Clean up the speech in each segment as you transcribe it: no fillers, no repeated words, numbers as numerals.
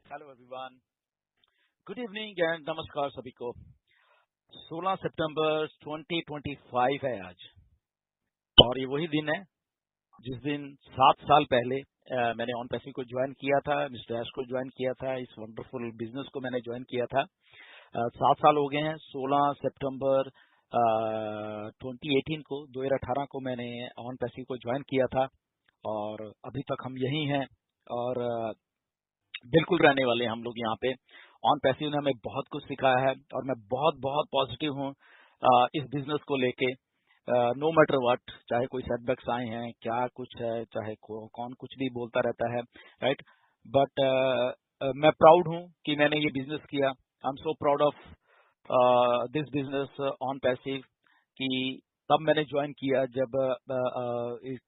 Hello everyone, good evening and नमस्कार सभी को। 16 सितंबर 2025 है आज, और ये वही दिन है जिस दिन 7 साल पहले मैंने ऑन पैसिव को ज्वाइन किया था, मिस्टर ऐश को ज्वाइन किया था, इस वंडरफुल बिजनेस को मैंने ज्वाइन किया था। 7 साल हो गए हैं। 16 सितंबर 2018 को 2018 को मैंने ऑन पैसिव को ज्वाइन किया था, और अभी तक हम यही हैं और बिल्कुल रहने वाले हैं हम लोग यहाँ पे। ऑन पैसिव ने हमें बहुत कुछ सिखाया है और मैं बहुत बहुत पॉजिटिव हूँ इस बिजनेस को लेके। नो मैटर व्हाट, चाहे कोई सेटबैक्स आए हैं, क्या कुछ है, चाहे कौन कुछ भी बोलता रहता है, राइट। बट मैं प्राउड हूँ कि मैंने ये बिजनेस किया। आई am so proud of this business on passive कि तब मैंने ज्वाइन किया जब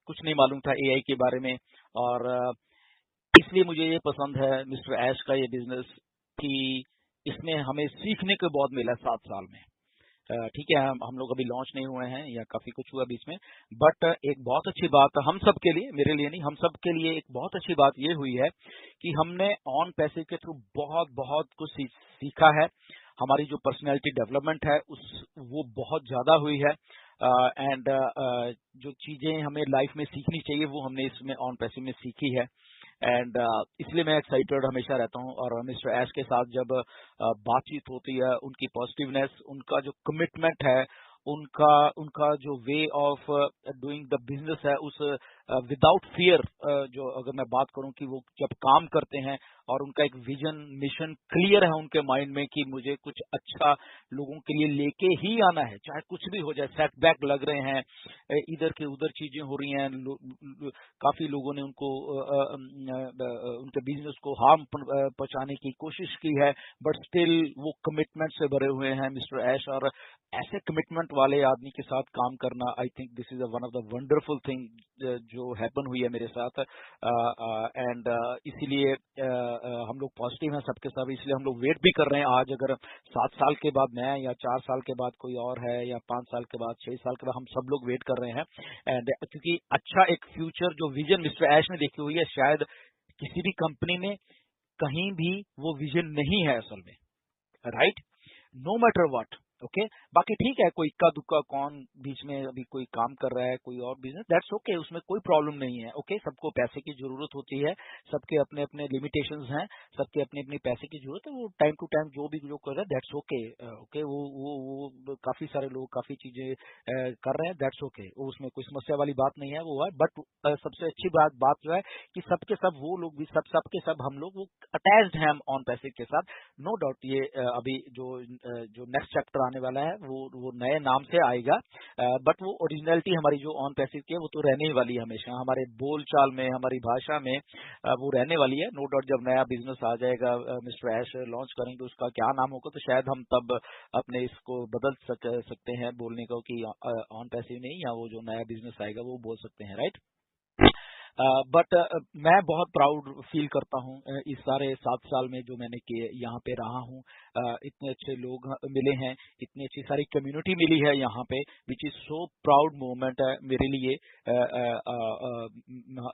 कुछ नहीं मालूम था एआई के बारे में। और इसलिए मुझे ये पसंद है मिस्टर ऐश का ये बिजनेस कि इसमें हमें सीखने को बहुत मिला 7 साल में। ठीक है, हम लोग अभी लॉन्च नहीं हुए हैं या काफी कुछ हुआ बीच में, बट एक बहुत अच्छी बात हम सब के लिए, मेरे लिए नहीं, हम सब के लिए एक बहुत अच्छी बात ये हुई है कि हमने ऑन पैसिव के थ्रू बहुत बहुत कुछ सीखा है। हमारी जो पर्सनैलिटी डेवलपमेंट है वो बहुत ज्यादा हुई है। एंड जो चीजें हमें लाइफ में सीखनी चाहिए वो हमने इसमें ऑन पैसिव में सीखी है। एंड इसलिए मैं एक्साइटेड हमेशा रहता हूँ। और मिस्टर ऐश के साथ जब बातचीत होती है, उनकी पॉजिटिवनेस, उनका जो कमिटमेंट है, उनका उनका जो way of doing the business है, उस विदाउट फियर, जो अगर मैं बात करूं कि वो जब काम करते हैं और उनका एक विजन मिशन क्लियर है उनके माइंड में कि मुझे कुछ अच्छा लोगों के लिए लेके ही आना है, चाहे कुछ भी हो जाए। सेटबैक लग रहे हैं, इधर के उधर चीजें हो रही हैं, काफी लोगों ने उनको उनके बिजनेस को हार्म पहुंचाने की कोशिश की है, बट स्टिल वो कमिटमेंट से भरे हुए हैं मिस्टर ऐश। और ऐसे कमिटमेंट वाले आदमी के साथ काम करना, I think this is one of the wonderful thing जो हैपन हुई है मेरे साथ। एंड इसीलिए हम लोग पॉजिटिव हैं सबके सब, इसलिए हम लोग वेट भी कर रहे हैं। आज अगर 7 साल के बाद मैं, या 4 साल के बाद कोई और है, या 5 साल के बाद, 6 साल के बाद, हम सब लोग वेट कर रहे हैं। एंड क्योंकि अच्छा एक फ्यूचर जो विजन मिस्टर ऐश ने देखी हुई है, शायद किसी भी कंपनी में कहीं भी वो विजन नहीं है असल में, right. No matter what, okay. बाकी ठीक है, कोई इक्का दुक्का कौन बीच में अभी कोई काम कर रहा है, कोई और बिजनेस, दैट्स ओके, उसमें कोई प्रॉब्लम नहीं है। ओके, सबको पैसे की जरूरत होती है, सबके अपने अपने लिमिटेशंस हैं, सबके अपनी अपनी पैसे की जरूरत है। वो टाइम टू टाइम जो भी जो कर रहा है, दैट्स ओके। ओके, वो काफी सारे लोग काफी चीजें कर रहे हैं, दैट्स ओके, वो उसमें कोई समस्या वाली बात नहीं है, वो है। बट सबसे अच्छी बात जो है कि सबके सब वो लोग भी सबके सब हम लोग वो अटैच्ड हैं ऑन पैसिव के साथ। नो डाउट ये अभी जो नेक्स्ट चैप्टर आने वाला है वो नए नाम से आएगा, बट वो ओरिजिनलिटी हमारी जो ऑन पैसिव की है वो तो रहने ही वाली है हमेशा, हमारे बोल चाल में, हमारी भाषा में वो रहने वाली है। नो डाउट जब नया बिजनेस आ जाएगा, मिस्टर ऐश लॉन्च करेंगे, उसका क्या नाम होगा, तो शायद हम तब अपने इसको बदल सकते हैं बोलने को कि ऑन पैसिव नहीं, या वो जो नया बिजनेस आएगा वो बोल सकते हैं, राइट। बट मैं बहुत प्राउड फील करता हूँ इस सारे 7 साल में जो मैंने यहाँ पे रहा हूँ। इतने अच्छे लोग मिले हैं, इतनी अच्छी सारी कम्युनिटी मिली है यहाँ पे, which is so proud moment है मेरे लिए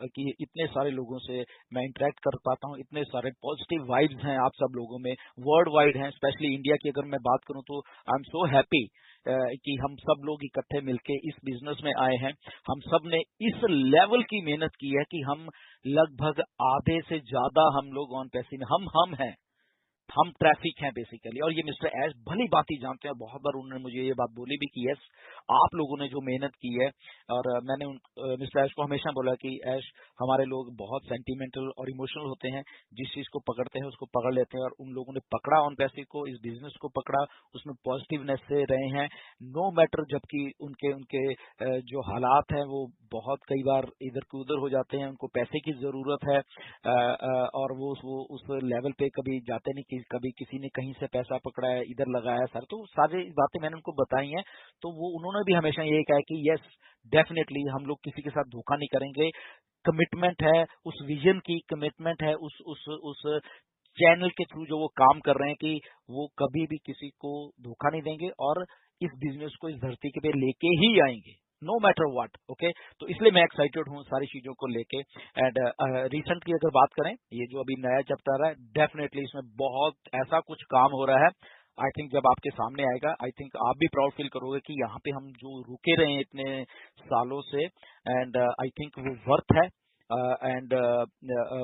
कि इतने सारे लोगों से मैं इंटरेक्ट कर पाता हूँ। इतने सारे पॉजिटिव वाइब्स हैं आप सब लोगों में, वर्ल्ड वाइड हैं, स्पेशली इंडिया की अगर मैं बात करूँ तो आई एम सो हैप्पी कि हम सब लोग इकट्ठे मिलके इस बिजनेस में आए हैं। हम सब ने इस लेवल की मेहनत की है कि हम लगभग आधे से ज्यादा हम लोग ऑन पैसिव में हम हैं, हम ट्रैफिक हैं बेसिकली। और ये मिस्टर ऐश भली बात ही जानते हैं, बहुत बार उन्होंने मुझे ये बात बोली भी कि यस, आप लोगों ने जो मेहनत की है। और मैंने मिस्टर ऐश को हमेशा बोला कि ऐश, हमारे लोग बहुत सेंटिमेंटल और इमोशनल होते हैं, जिस चीज को पकड़ते हैं उसको पकड़ लेते हैं, और उन लोगों ने पकड़ा ऑन पैसिव को, इस बिजनेस को पकड़ा, उसमें पॉजिटिवनेस से रहे हैं। नो मैटर, जबकि उनके उनके जो हालात हैं वो बहुत कई बार इधर के उधर हो जाते हैं, उनको पैसे की जरूरत है, और वो उस लेवल पे कभी जाते नहीं कि कभी किसी ने कहीं से पैसा पकड़ा है, इधर लगाया सर, तो सारी बातें मैंने उनको बताई हैं। तो वो उन्होंने भी हमेशा यही कहा कि यस, डेफिनेटली हम लोग किसी के साथ धोखा नहीं करेंगे। कमिटमेंट है, उस विजन की कमिटमेंट है, उस चैनल के थ्रू जो वो काम कर रहे हैं कि वो कभी भी किसी को धोखा नहीं देंगे, और इस बिजनेस को इस धरती के पे लेके ही आएंगे। No matter what. ओके, तो इसलिए मैं एक्साइटेड हूँ सारी चीजों को लेके। एंड रिसेंट की अगर बात करें, ये जो अभी नया चैप्टर है, डेफिनेटली इसमें बहुत ऐसा कुछ काम हो रहा है। आई थिंक जब आपके सामने आएगा, आई थिंक आप भी प्राउड फील करोगे कि यहाँ पे हम जो रुके रहे हैं इतने सालों से, एंड आई थिंक वो वर्थ है। एंड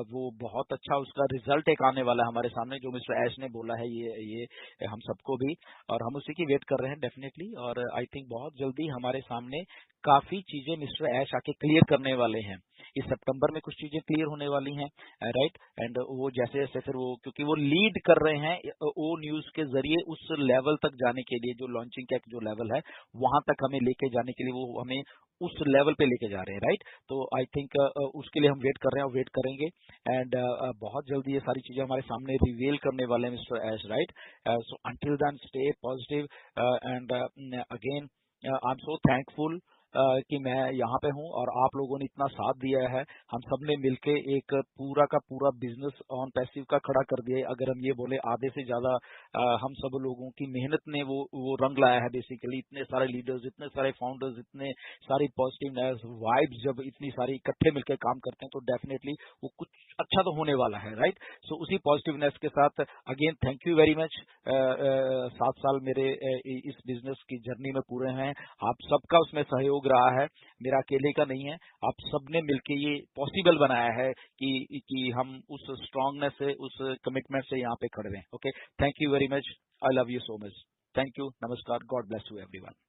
वो बहुत अच्छा उसका रिजल्ट एक आने वाला है हमारे सामने, जो मिस्टर ऐश ने बोला है, ये हम सबको भी, और हम उसी की वेट कर रहे हैं डेफिनेटली। और आई थिंक बहुत जल्दी हमारे सामने काफी चीजें मिस्टर ऐश आके क्लियर करने वाले हैं। इस सितंबर में कुछ चीजें क्लियर होने वाली हैं, राइट। एंड वो जैसे जैसे फिर वो, क्योंकि वो लीड कर रहे हैं ओ न्यूज के जरिए उस लेवल तक जाने के लिए, जो लॉन्चिंग का जो लेवल है वहां तक हमें लेके जाने के लिए, वो हमें उस लेवल पे लेके जा रहे हैं, राइट। तो आई थिंक उसके लिए हम वेट कर रहे हैं और वेट करेंगे। एंड बहुत जल्दी ये सारी चीजें हमारे सामने रिवील करने वाले हैं mister Ash, right. So until then stay positive. And again I am so thankful कि मैं यहाँ पे हूँ और आप लोगों ने इतना साथ दिया है। हम सब ने मिलके एक पूरा का पूरा बिजनेस ऑन पैसिव का खड़ा कर दिया है। अगर हम ये बोले आधे से ज्यादा हम सब लोगों की मेहनत ने वो रंग लाया है बेसिकली। इतने सारे लीडर्स, इतने सारे फाउंडर्स, इतने सारी पॉजिटिवनेस वाइब्स जब इतनी सारी इकट्ठे मिलकर काम करते हैं तो डेफिनेटली वो कुछ अच्छा तो होने वाला है, राइट। सो उसी पॉजिटिवनेस के साथ again thank you very much. 7 साल मेरे इस बिजनेस की जर्नी में पूरे हैं। आप सबका उसमें सहयोग रहा है, मेरा अकेले का नहीं है। आप सबने मिलके ये पॉसिबल बनाया है कि हम उस स्ट्रांगनेस से, उस कमिटमेंट से यहाँ पे खड़े हैं। Okay, thank you very much. I love you so much. Thank you, नमस्कार, गॉड ब्लेस यू एवरीवन।